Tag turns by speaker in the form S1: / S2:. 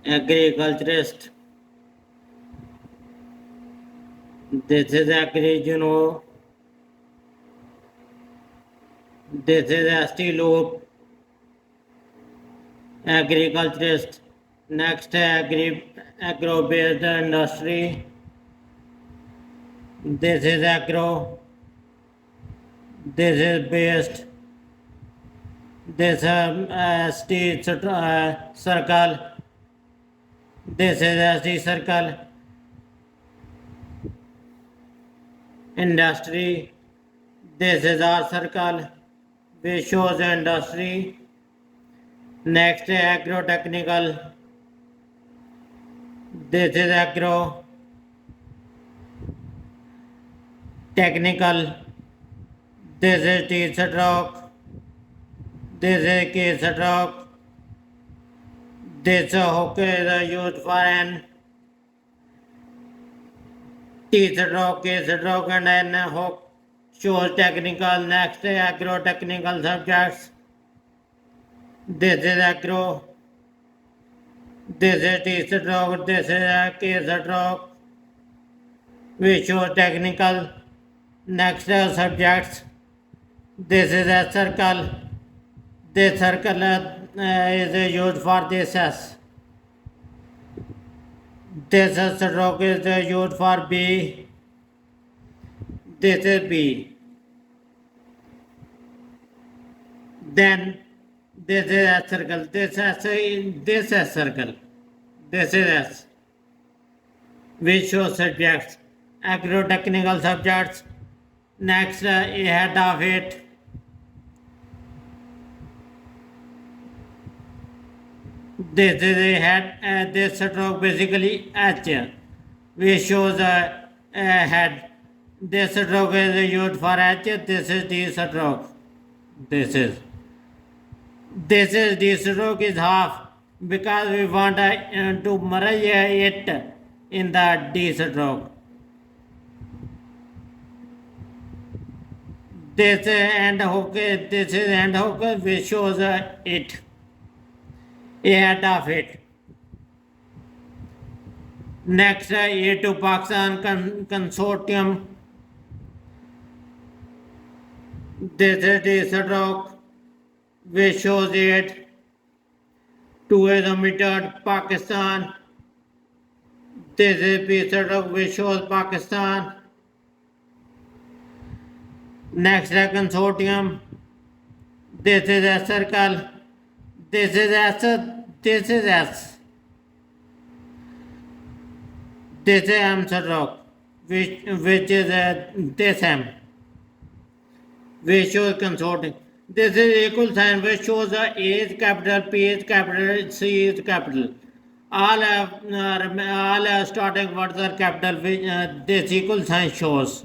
S1: agriculturist. This is agri, this is ST loop, agriculturist. Next, agro-based industry. This is agro. This is based. This ST circle. This is ST circle. Industry. This is our circle which shows industry. Next, agro-technical. This is agro. Technical. This is T stroke. This is K stroke. This hook is used for an T stroke, K stroke, and then hook shows technical. Next, agro-technical subjects. This is agro. This is T stroke. This is K stroke, which shows technical. Next, subjects. This is a circle. This circle is used for this S. This stroke is used for B. This is B. Then this is a circle. This is circle. This is S, which shows subjects, agro-technical subjects. Next, ahead of it. This is a head. This stroke basically H, which shows a head. This stroke is used for H. This is D stroke. This is D stroke is half because we want to merge it in the D stroke. This end hook. This is end hook which shows it. Ahead of it. Next, A to Pakistan consortium. This is the stroke which shows it. 2 is omitted, Pakistan. This is B stroke which shows Pakistan. Next, consortium. This is a circle. This is S. This is S. This is M stroke, which is this M, which shows consorting. This is equal sign which shows A is capital, P is capital, C is capital. All starting words are capital, which this equal sign shows.